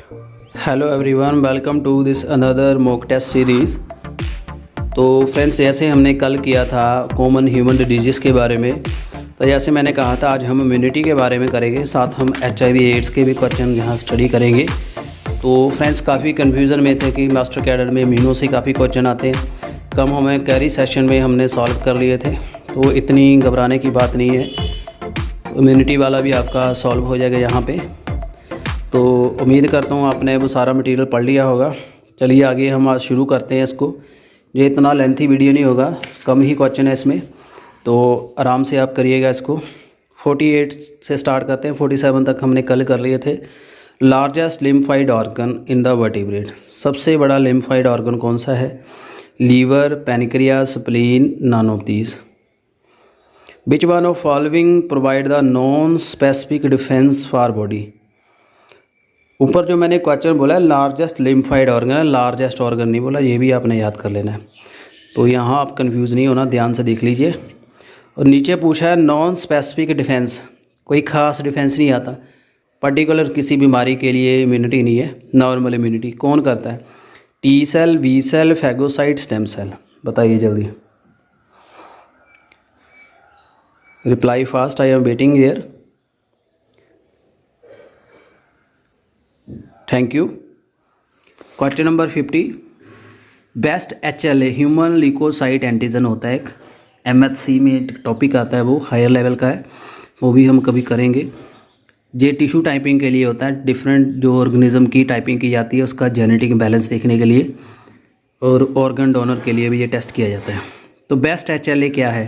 Hello everyone, welcome to this another mock test series. तो friends, जैसे हमने कल किया था कॉमन ह्यूमन डिजीज़ के बारे में, तो जैसे मैंने कहा था आज हम इम्यूनिटी के बारे में करेंगे, साथ हम HIV एड्स के भी क्वेश्चन यहाँ स्टडी करेंगे। तो फ्रेंड्स, काफ़ी कन्फ्यूज़न में थे कि मास्टर कैडर में इम्यूनो से काफ़ी क्वेश्चन आते हैं, कम हमें कैरी सेशन में हमने सॉल्व कर लिए थे, तो इतनी घबराने की बात नहीं है। इम्यूनिटी वाला भी आपका सॉल्व हो जाएगा यहाँ पे। तो उम्मीद करता हूँ आपने वो सारा मटेरियल पढ़ लिया होगा। चलिए आगे हम आज शुरू करते हैं इसको। ये इतना लेंथी वीडियो नहीं होगा, कम ही क्वेश्चन है इसमें, तो आराम से आप करिएगा इसको। 48 से स्टार्ट करते हैं, 47 तक हमने कल कर लिए थे। Largest lymphoid organ in the vertebrate, सबसे बड़ा लिम्फाइड ऑर्गन कौन सा है? Liver, pancreas, spleen, none of these. Which one of following provide the non specific defence for body. ऊपर जो मैंने क्वेश्चन बोला है लार्जेस्ट लिम्फाइड ऑर्गन है, लार्जेस्ट ऑर्गन नहीं बोला, ये भी आपने याद कर लेना है। तो यहाँ आप कंफ्यूज नहीं होना, ध्यान से देख लीजिए। और नीचे पूछा है नॉन स्पेसिफिक डिफेंस, कोई ख़ास डिफेंस नहीं आता, पर्टिकुलर किसी बीमारी के लिए इम्यूनिटी नहीं है। नॉर्मल इम्यूनिटी कौन करता है? T cell, B cell, phagocyte, stem cell. बताइए जल्दी, reply fast, I am waiting here. Thank you. Question number 50, best HLA human leukocyte antigen होता है एक, MHC में एक टॉपिक आता है, वो हायर लेवल का है, वो भी हम कभी करेंगे। ये टिश्यू टाइपिंग के लिए होता है, डिफरेंट जो ऑर्गेनिज्म की टाइपिंग की जाती है उसका जेनेटिक बैलेंस देखने के लिए, और ऑर्गन डोनर के लिए भी ये टेस्ट किया जाता है। तो बेस्ट HLA क्या है?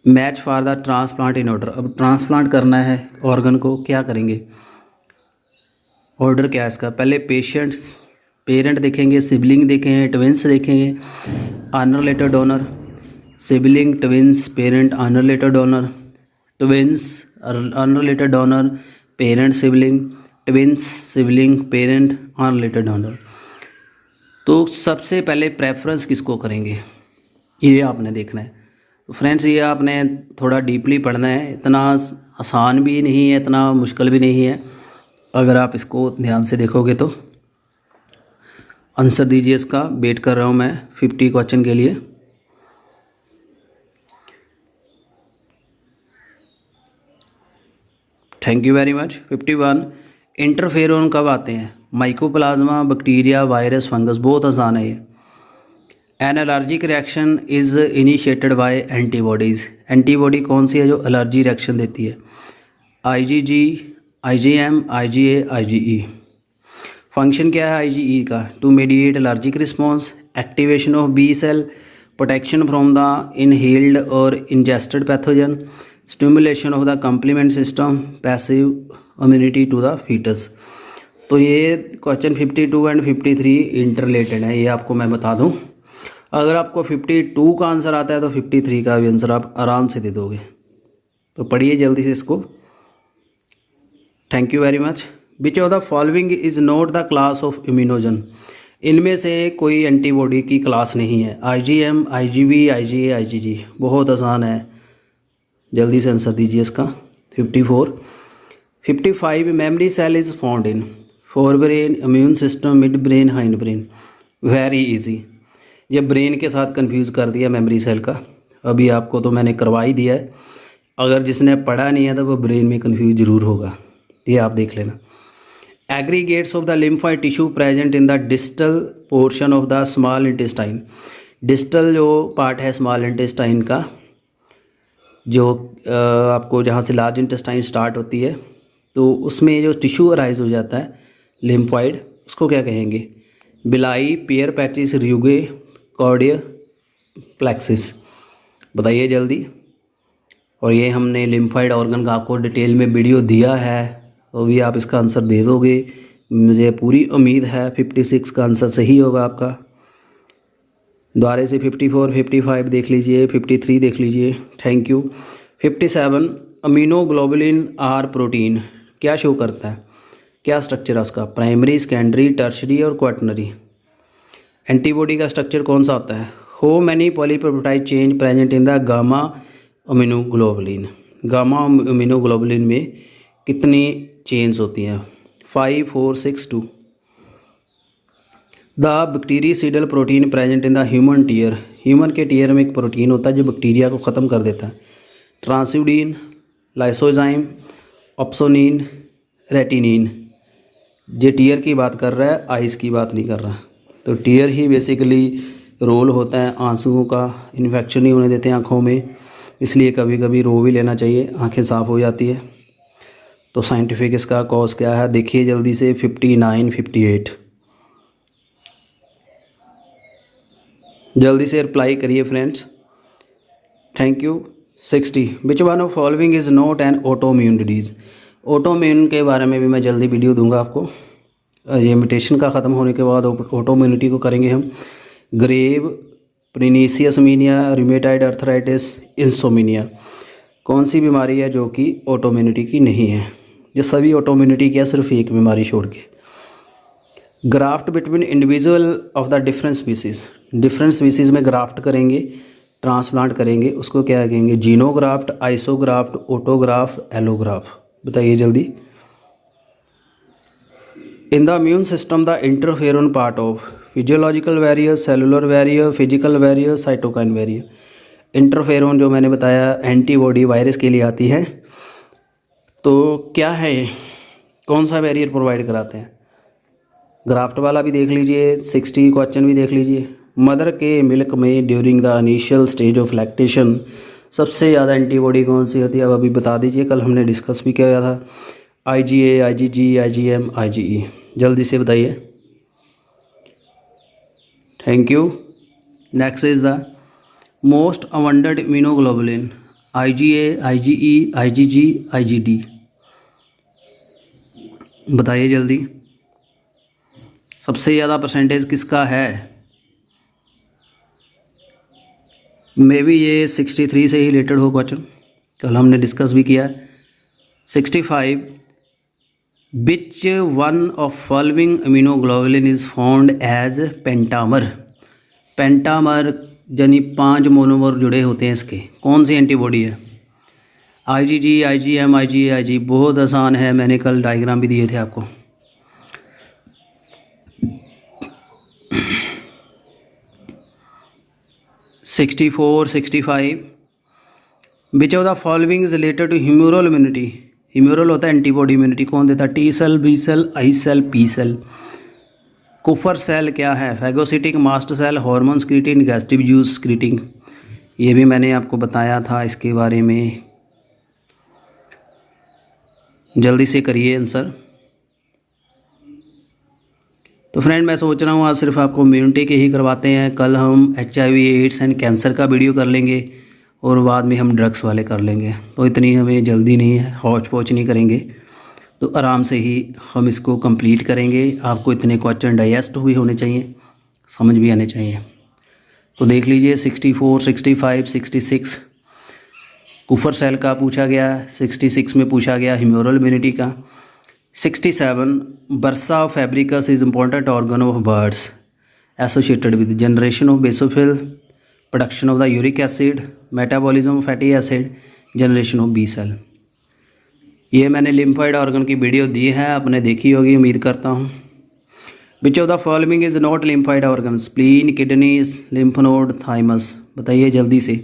Match for the transplant in order. अब ट्रांसप्लांट करना है ऑर्गन को, क्या करेंगे? ऑर्डर क्या है इसका? पहले पेरेंट देखेंगे, सिबलिंग देखेंगे, ट्विंस देखेंगे, unrelated donor, sibling, twins, parent, unrelated donor, twins, unrelated donor, parent, sibling, twins, sibling, parent, unrelated donor. तो सबसे पहले प्रेफरेंस किसको करेंगे, ये आपने देखना है। तो फ्रेंड्स, ये आपने थोड़ा डीपली पढ़ना है, इतना आसान भी नहीं है, इतना मुश्किल भी नहीं है। अगर आप इसको ध्यान से देखोगे तो आंसर दीजिए इसका। वेट कर रहा हूँ मैं 50 क्वेश्चन के लिए। Thank you very much. 51, interferon कब आते हैं? Mycoplasma, bacteria, virus, fungus. बहुत आसान है ये। An allergic reaction is initiated by antibodies. Antibody कौन सी है जो एलर्जी रिएक्शन देती है? IgG, IgM, IgA, IgE। Function क्या है IgE का? To mediate allergic response, activation of B cell, protection from the inhaled और ingested pathogen, stimulation of the complement system, passive immunity to the foetus. तो ये question 52 and 53 interrelated है, ये आपको मैं बता दूं। अगर आपको 52 का आंसर आता है तो 53 का भी आंसर आप आराम से दे दोगे। तो पढ़िए जल्दी से इसको। Thank you very much. Which of the following is not the class of immunogen. इनमें से कोई एंटीबॉडी की क्लास नहीं है। IgM, IgB, IgA, IgG। बहुत आसान है, जल्दी से आंसर दीजिए इसका। 54। 55, memory cell is found in forebrain, immune system, midbrain, hindbrain. Very easy. ये ब्रेन के साथ कंफ्यूज कर दिया मेमोरी सेल का, अभी आपको तो मैंने करवा ही दिया है। अगर जिसने पढ़ा नहीं है तो वो ब्रेन में कंफ्यूज जरूर होगा, ये आप देख लेना। Aggregates of the lymphoid tissue present in the distal portion of the small intestine. Distal जो पार्ट है स्मॉल इंटेस्टाइन का, जो आपको जहाँ से लार्ज इंटेस्टाइन स्टार्ट होती है, तो उसमें जो टिश्यू अराइज हो जाता है लिम्फाइड, उसको क्या कहेंगे? बिलाई, पियर पैचिस, रियुगे, कॉर्डिया, प्लेक्सिस। बताइए जल्दी। और ये हमने लिम्फाइड ऑर्गन का आपको डिटेल में वीडियो दिया है, तो भी आप इसका आंसर दे दोगे, मुझे पूरी उम्मीद है। 56 का आंसर सही होगा आपका। दोबारा से 54, 55 देख लीजिए, 53 देख लीजिए। Thank you. 57, immunoglobulin are protein क्या शो करता है? क्या स्ट्रक्चर है उसका? प्राइमरी, सेकेंडरी, टर्शरी और क्वाटरनरी। एंटीबॉडी का स्ट्रक्चर कौन सा होता है? How many polypeptide change present in the gamma immunoglobulin. Gamma immunoglobulin में कितनी चेन्स होती हैं? 5462। The bactericidal protein present in the human tear, human के टीयर में एक प्रोटीन होता है जो बैक्टीरिया को ख़त्म कर देता है। ट्रांसयूडीन, लाइसोजाइम, ऑप्सोनिन, रेटिनिन। ये टीयर की बात कर रहा है, आइस की बात नहीं कर रहा। तो टीयर ही बेसिकली रोल होता है आंसुओं का, इन्फेक्शन नहीं होने देते आँखों में, इसलिए कभी कभी रो भी लेना चाहिए, आंखें साफ़ हो जाती है। तो साइंटिफिक इसका कॉज क्या है देखिए जल्दी से। 59, 58 जल्दी से रिप्लाई करिए friends, thank you. 60 which one of following is not an autoimmune disease. Autoimmune के बारे में भी मैं जल्दी वीडियो दूंगा आपको। ये म्यूटेशन का ख़त्म होने के बाद ऑटोइम्यूनिटी को करेंगे हम। Grave, pernicious anaemia, rheumatoid arthritis, insomnia. कौन सी बीमारी है जो कि ऑटोइम्यूनिटी की नहीं है? ये सभी ऑटोइम्यूनिटी की है, सिर्फ एक बीमारी छोड़ के। Graft between individual of the different species, different species में ग्राफ्ट करेंगे, ट्रांसप्लांट करेंगे, उसको क्या कहेंगे? Xenograft, isograft, autograft, allograft. बताइए जल्दी। In the immune system the interferon part of physiological barrier, cellular barrier, physical barrier, cytokine barrier. Interferon जो मैंने बताया एंटीबॉडी वायरस के लिए आती है, तो क्या है ये? कौन सा बैरियर प्रोवाइड कराते हैं? ग्राफ्ट वाला भी देख लीजिए, 60 क्वेश्चन भी देख लीजिए। मदर के मिल्क में during the initial stage of lactation सबसे ज़्यादा एंटीबॉडी कौन सी होती है? अब अभी बता दीजिए, कल हमने डिस्कस भी किया था। IgA, IgG, IgM, IgE। जल्दी से बताइए, thank you. Next is the most abundant immunoglobulin. IgA, IgE, IgG, IgD। बताइए जल्दी, सबसे ज़्यादा परसेंटेज किसका है? मे बी ये 63 से ही रिलेटेड हो क्वेश्चन, कल हमने डिस्कस भी किया है। 65 which one of following immunoglobulin is found as pentamer. Pentamer यानी 5 मोनोमर जुड़े होते हैं इसके, कौन सी एंटीबॉडी है? IgG, IgM, IgA, IG। बहुत आसान है, मैंने कल डायग्राम भी दिए थे आपको। (64, 65) which of the following is related to humoral immunity. Humoral होता है एंटीबॉडी इम्यूनिटी, कौन देता है? T cell, B cell, I cell, P cell. Kupffer cell क्या है? Phagocytic, mast cell, hormone secreting, gastric juice secreting. ये भी मैंने आपको बताया था इसके बारे में, जल्दी से करिए आंसर। तो फ्रेंड मैं सोच रहा हूँ आज सिर्फ आपको इम्यूनिटी के ही करवाते हैं, कल हम HIV, एड्स एंड कैंसर का वीडियो कर लेंगे और बाद में हम ड्रग्स वाले कर लेंगे। तो इतनी हमें जल्दी नहीं है, हौच पौच नहीं करेंगे, तो आराम से ही हम इसको कंप्लीट करेंगे। आपको इतने क्वेश्चन डाइजेस्ट भी होने चाहिए, समझ भी आने चाहिए। तो देख लीजिए 64, 65, 66 कुफर सेल का पूछा गया, 66 में पूछा गया ह्यूमरल इम्यूनिटी का। 67 bursa fabricius is important organ of birds associated with generation of basophil, production of the uric acid, metabolism of fatty acid, generation of B cell. ये मैंने लिम्फोइड ऑर्गन की वीडियो दी है, आपने देखी होगी उम्मीद करता हूँ। Which of the following is not lymphoid organ? Spleen, kidneys, lymph node, thymus. बताइए जल्दी से।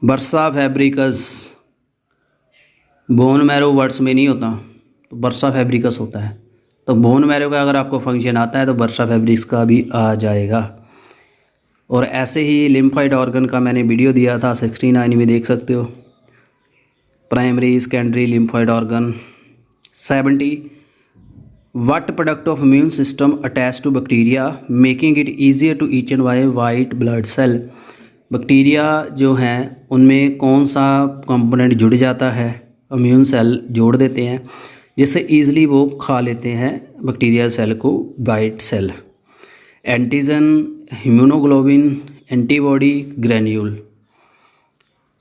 Bursa fabricius bone marrow birds में नहीं होता, तो बर्सा फैब्रिकस होता है। तो बोन मैरो का अगर आपको फंक्शन आता है तो बर्सा फैब्रिक्स का भी आ जाएगा। और ऐसे ही लिम्फोइड ऑर्गन का मैंने वीडियो दिया था 69 में, देख सकते हो। Primary secondary lymphoid organ. 70 what product of immune system attach to bacteria making it easier to each and by white blood cell. Bacteria जो हैं उनमें कौन सा कंपोनेंट जुड़ जाता है, इम्यून सेल जोड़ देते हैं जिससे ईज़िली वो खा लेते हैं बैक्टीरिया सेल को, white cell. Antigen, haemoglobin, antibody, granule.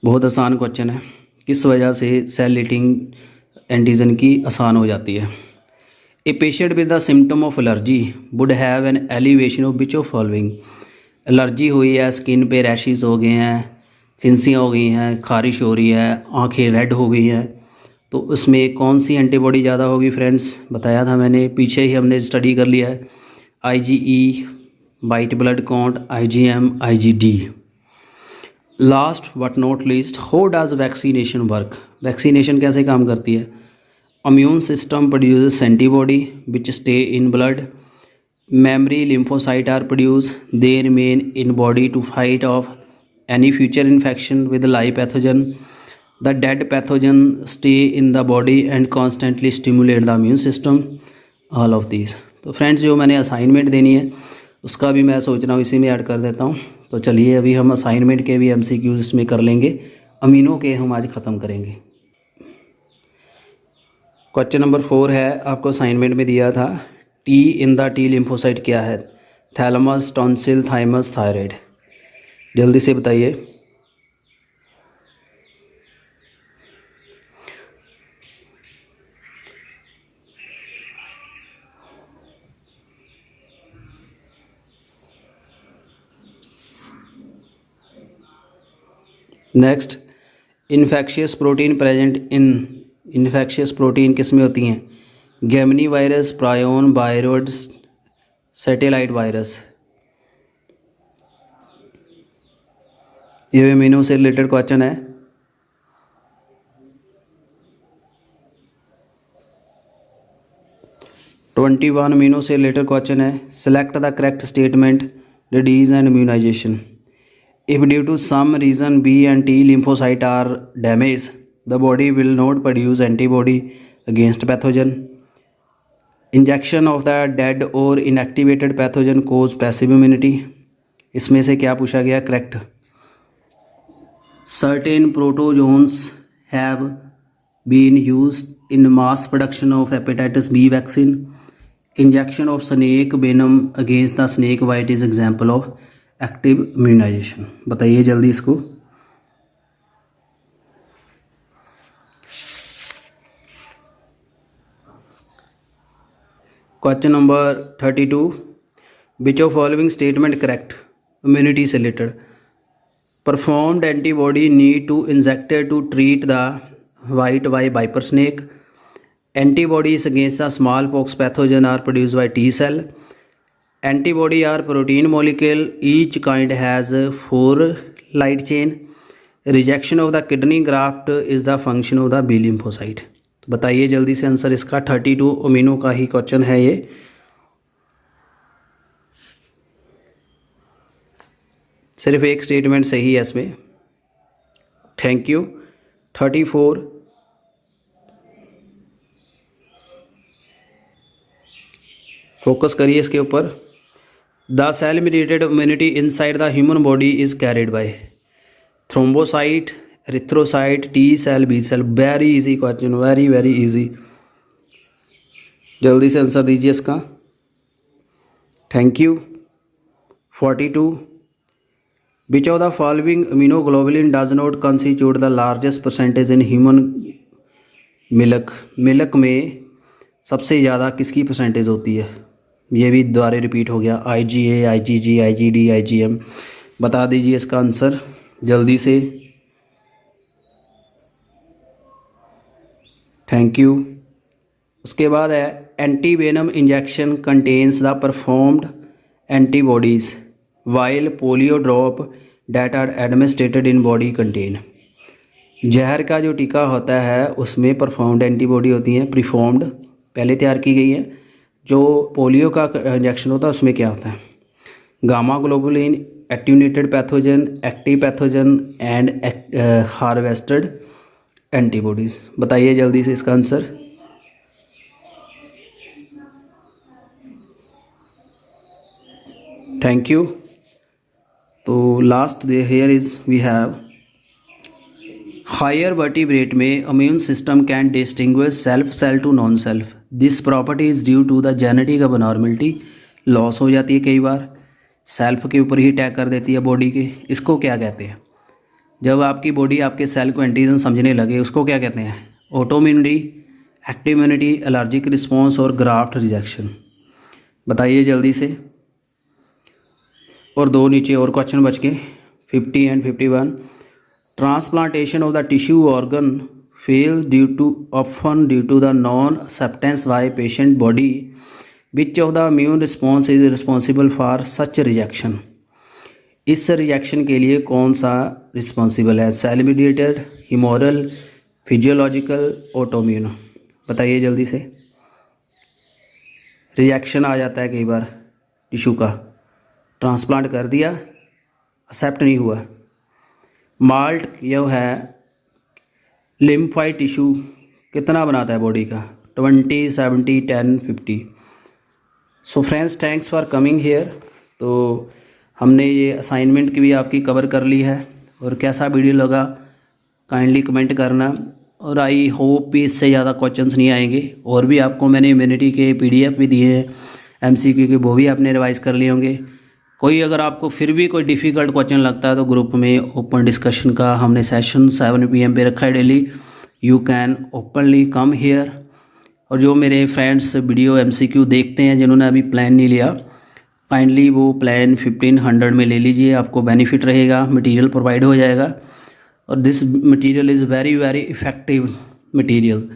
बहुत आसान क्वेश्चन है, किस वजह से सेल ईटिंग एंटीजन की आसान हो जाती है। A patient with the symptom of allergy would have an elevation of which of following. Allergy हुई है, स्किन पे रैशेस हो गए हैं, फिंसियाँ हो गई हैं, खारिश हो रही है, आंखें रेड हो गई हैं, तो उसमें कौन सी एंटीबॉडी ज़्यादा होगी फ्रेंड्स, बताया था मैंने, पीछे ही हमने स्टडी कर लिया है। IgE, white blood count, IgM, IgD। Last but not least, how does vaccination work. Vaccination कैसे काम करती है। Immune system produces antibody which stay in blood, memory lymphocyte are produced, they remain in body to fight off any future infection with live pathogen. The dead pathogen stay in the body and constantly stimulate the immune system. All of these. तो friends जो मैंने assignment देनी है उसका भी मैं सोच रहा हूँ इसी में ऐड कर देता हूँ। तो चलिए अभी हम असाइनमेंट के भी MCQs इसमें कर लेंगे, अमीनों के हम आज ख़त्म करेंगे। क्वेश्चन नंबर 4 है, आपको असाइनमेंट में दिया था T in the T lymphocyte क्या है। Thalamus, tonsil, thymus, thyroid. जल्दी से बताइए। Next, infectious protein present in. Infectious protein किस में होती हैं। Gemini virus, prion, viroids, satellite virus. ये इम्यूनो से रिलेटेड क्वेश्चन है। ट्वेंटी 21 इम्यूनो से रिलेटेड क्वेश्चन है। Select the correct statement, disease and immunization. If due to some reason B and T lymphocyte are damaged, the body will not produce antibody against pathogen. Injection of the dead और inactivated pathogen cause passive immunity. इसमें से क्या पूछा गया, correct. Certain protozoans have been used in mass production of hepatitis B vaccine. Injection of snake venom against the snake bite is example of active immunization. बताइए जल्दी इसको। Question number 32, which of following statement correct. Immunity से related. Performed antibody need to injected to treat the white viper snake. Antibodies against the smallpox pathogen are produced by T cell. Antibody are protein molecule, each kind has 4 light chain. Rejection of the kidney graft is the function of the B lymphocyte। बताइए जल्दी से answer इसका। 32 amino का ही question है ये। सिर्फ एक statement सही है इसमें। Thank you. 34, फोकस करिए इसके ऊपर। The cell mediated immunity inside the human body is carried by thrombocyte, erythrocyte, T cell, B cell। Very easy question, very very easy. जल्दी से आंसर दीजिए इसका। Thank you. 42, which of the following immunoglobulin does not constitute the largest percentage in human milk. Milk में सबसे ज़्यादा किसकी percentage होती है। ये भी दोबारा रिपीट हो गया। IgA, IgG, IgD, IgM। बता दीजिए इसका आंसर जल्दी से। Thank you. उसके बाद है antivenom injection contains the preformed antibodies while polio drop that are administered in body contain. जहर का जो टीका होता है उसमें परफॉर्म्ड एंटीबॉडी होती हैं, प्रीफॉर्म्ड पहले तैयार की गई है। जो पोलियो का इंजेक्शन होता है उसमें क्या होता है, gamma globulin, activated pathogen, active pathogen and harvested antibodies. बताइए जल्दी से इसका आंसर। Thank you. तो last here is we have higher vertebrate में immune system can distinguish self cell to non self. This property is due to the genetic abnormality. Loss हो जाती है कई बार, सेल्फ के ऊपर ही अटैक कर देती है बॉडी के। इसको क्या कहते हैं, जब आपकी बॉडी आपके सेल को एंटीजन समझने लगे उसको क्या कहते हैं, auto immunity, active immunity, allergic response और ग्राफ्ट रिजेक्शन। बताइए जल्दी से। और दो नीचे और क्वेश्चन बच गए 50 and 51। Transplantation of the tissue organ fail often due to the non-acceptance by patient body. Which of the immune response is responsible for such rejection? इस रिएक्शन के लिए कौन सा रिस्पॉन्सिबल है? Cell mediated, humoral, physiological, autoimmune? बताइए जल्दी से। Reaction आ जाता है कई बार टिश्यू का, ट्रांसप्लांट कर दिया, एक्सेप्ट नहीं हुआ। माल्ट यह है लिम्फाइड टिश्यू कितना बनाता है बॉडी का? 20, 70, 10, 50। So friends, thanks for coming here. तो हमने ये असाइनमेंट की भी आपकी कवर कर ली है, और कैसा वीडियो लगा काइंडली कमेंट करना। और आई होप भी इससे ज़्यादा क्वेश्चंस नहीं आएंगे। और भी आपको मैंने इम्यूनिटी के PDF भी दिए हैं MCQ के, वो भी आपने रिवाइज़ कर लिए होंगे। कोई अगर आपको फिर भी कोई डिफ़िकल्ट क्वेश्चन लगता है तो ग्रुप में ओपन डिस्कशन का हमने सेशन 7 PM पे रखा है daily. You can openly come here. और जो मेरे फ्रेंड्स वीडियो MCQ देखते हैं जिन्होंने अभी प्लान नहीं लिया, काइंडली वो प्लान 1500 में ले लीजिए, आपको बेनिफिट रहेगा, मटेरियल प्रोवाइड हो जाएगा। और this material is very very effective material.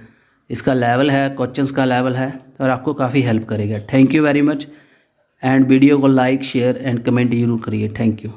इसका लेवल है, क्वेश्चंस का लेवल है, और आपको काफ़ी हेल्प करेगा। Thank you very much. And video को लाइक, शेयर एंड कमेंट जरूर करिए। Thank you.